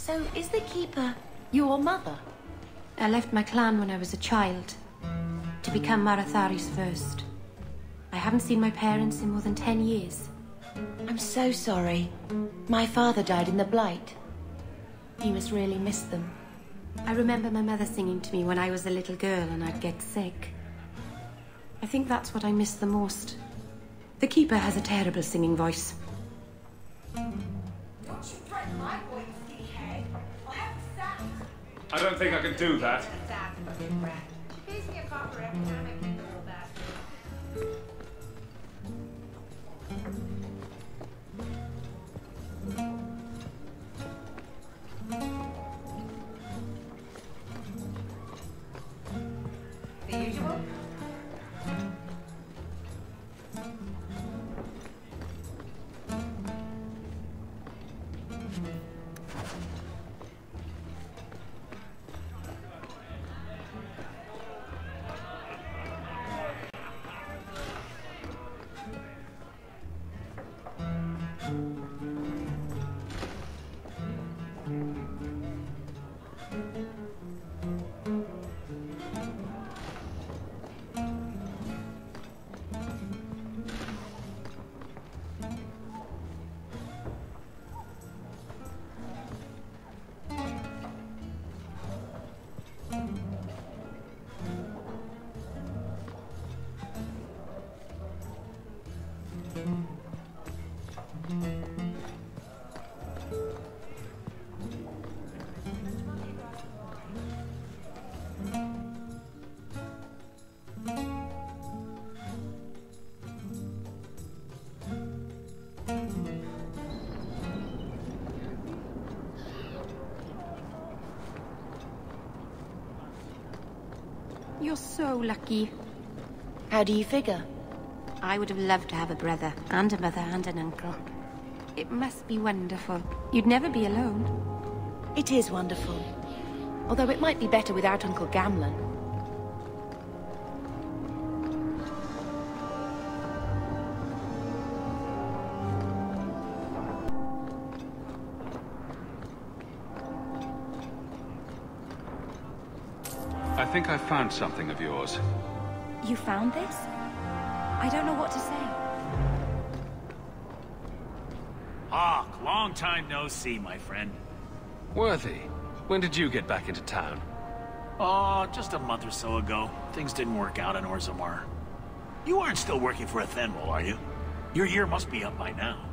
So, is the Keeper your mother? I left my clan when I was a child, to become Marathari's first. I haven't seen my parents in more than 10 years. I'm so sorry. My father died in the Blight. He must really miss them. I remember my mother singing to me when I was a little girl and I'd get sick. I think that's what I miss the most. The Keeper has a terrible singing voice. Don't you threaten my boy, you skinhead. I'll have to sack. I don't think I can do that. She pays me a copper every time I keep the whole bastard. The usual? You're so lucky. How do you figure? I would have loved to have a brother, and a mother, and an uncle. It must be wonderful. You'd never be alone. It is wonderful. Although it might be better without Uncle Gamlen. I think I found something of yours. You found this? I don't know what to say. Hawk, long time no see, my friend. Worthy, when did you get back into town? Oh, just a month or so ago. Things didn't work out in Orzammar. You aren't still working for Ethenwald, are you? Your year must be up by now.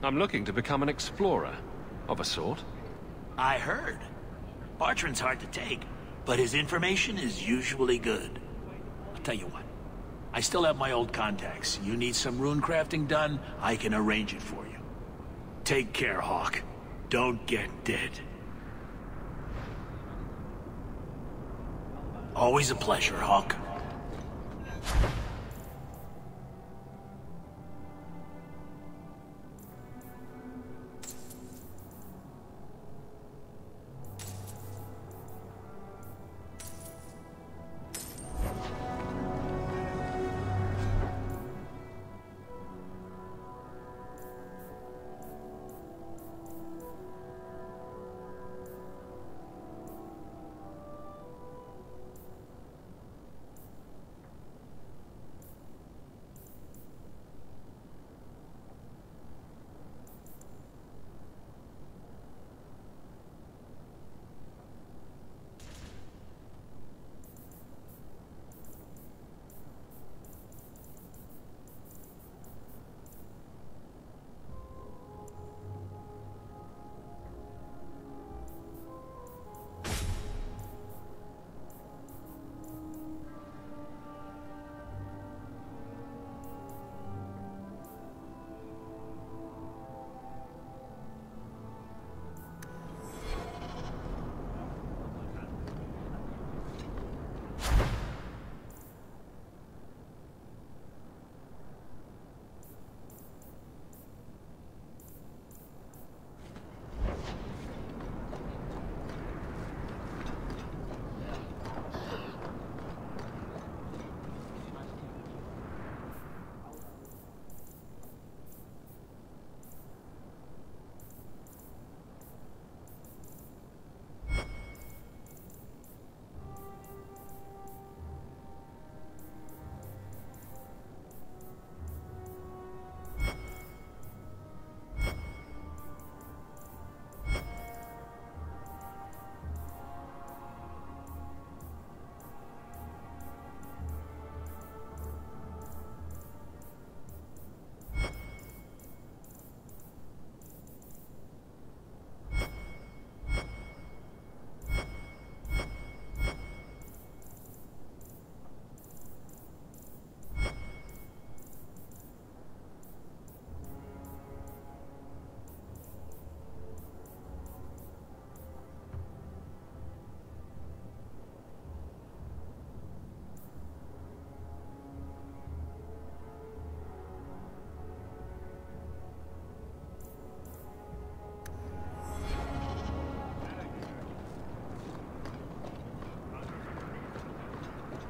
I'm looking to become an explorer, of a sort. I heard. Bartrand's hard to take, but his information is usually good. I'll tell you what. I still have my old contacts. You need some rune crafting done, I can arrange it for you. Take care, Hawk. Don't get dead. Always a pleasure, Hawk.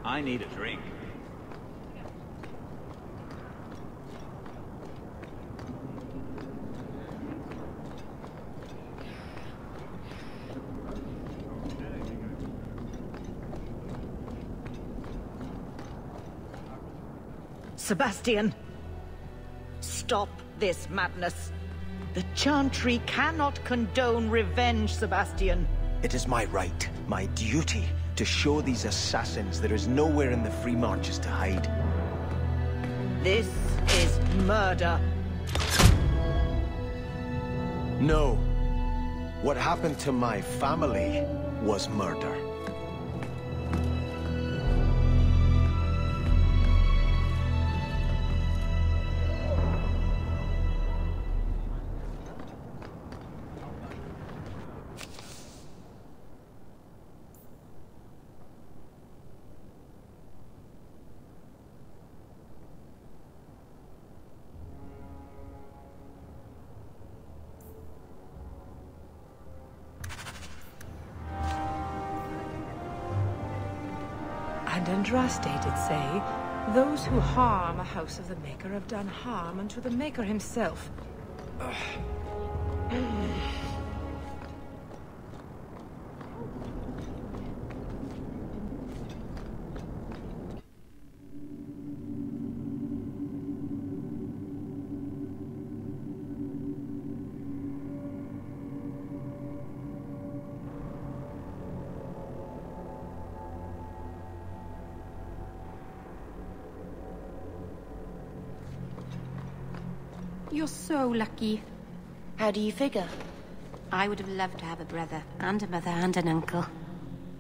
I need a drink. Sebastian! Stop this madness. The Chantry cannot condone revenge, Sebastian. It is my right, my duty, to show these assassins there is nowhere in the Free Marches to hide. This is murder. No. What happened to my family was murder. And Andraste did say, those who harm a house of the Maker have done harm unto the Maker himself. You're so lucky. How do you figure? I would have loved to have a brother, and a mother, and an uncle.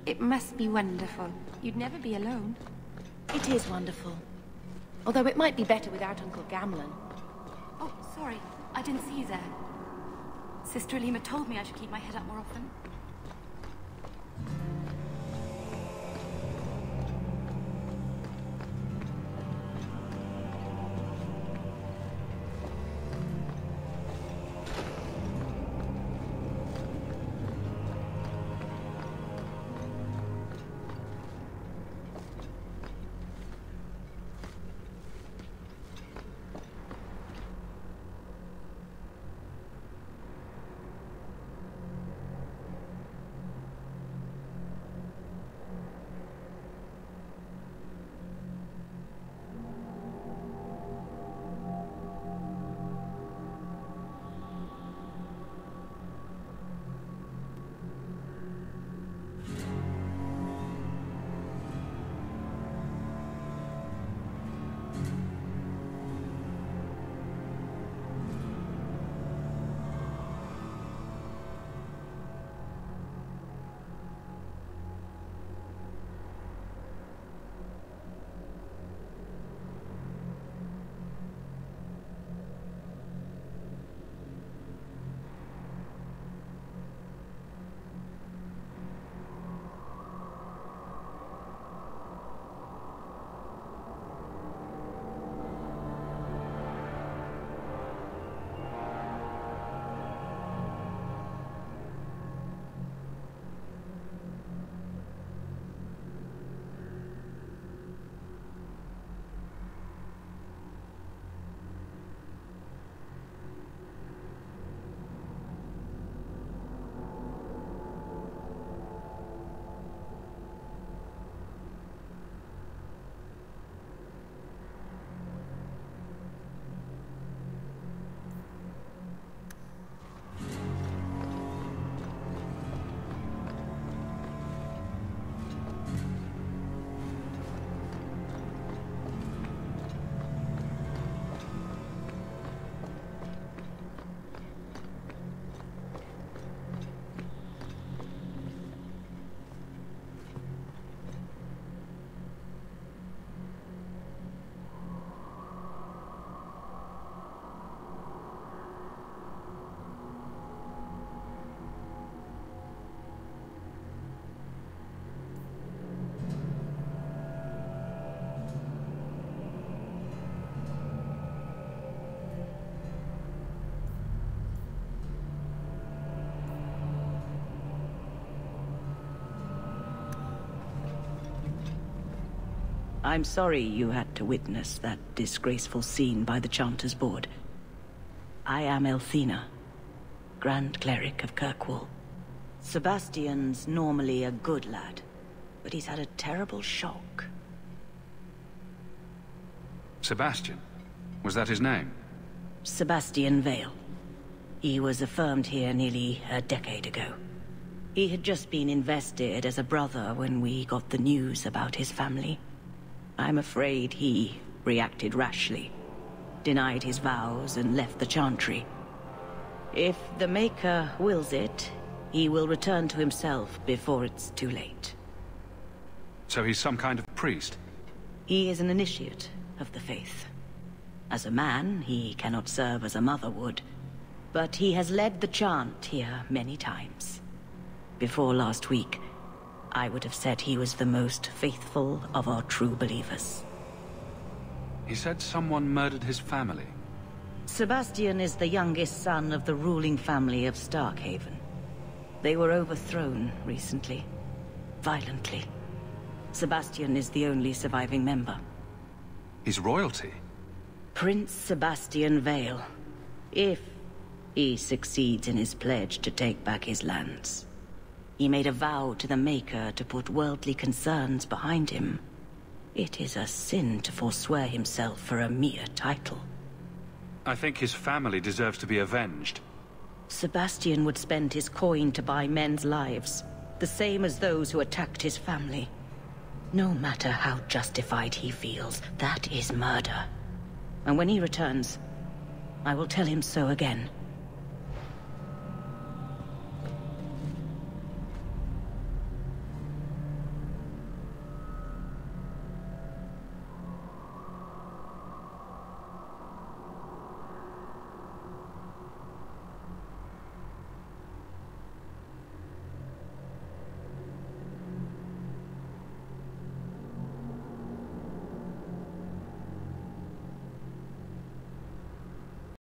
It must be wonderful. You'd never be alone. It is wonderful. Although it might be better without Uncle Gamlen. Oh, sorry. I didn't see you there. Sister Alima told me I should keep my head up more often. I'm sorry you had to witness that disgraceful scene by the Chanter's Board. I am Elthina, Grand Cleric of Kirkwall. Sebastian's normally a good lad, but he's had a terrible shock. Sebastian? Was that his name? Sebastian Vale. He was affirmed here nearly a decade ago. He had just been invested as a brother when we got the news about his family. I'm afraid he reacted rashly, denied his vows and left the Chantry. If the Maker wills it, he will return to himself before it's too late. So he's some kind of priest? He is an initiate of the faith. As a man, he cannot serve as a mother would, but he has led the chant here many times. Before last week, I would have said he was the most faithful of our true believers. He said someone murdered his family. Sebastian is the youngest son of the ruling family of Starkhaven. They were overthrown recently, violently. Sebastian is the only surviving member. He's royalty? Prince Sebastian Vale, if he succeeds in his pledge to take back his lands. He made a vow to the Maker to put worldly concerns behind him. It is a sin to forswear himself for a mere title. I think his family deserves to be avenged. Sebastian would spend his coin to buy men's lives, the same as those who attacked his family. No matter how justified he feels, that is murder. And when he returns, I will tell him so again.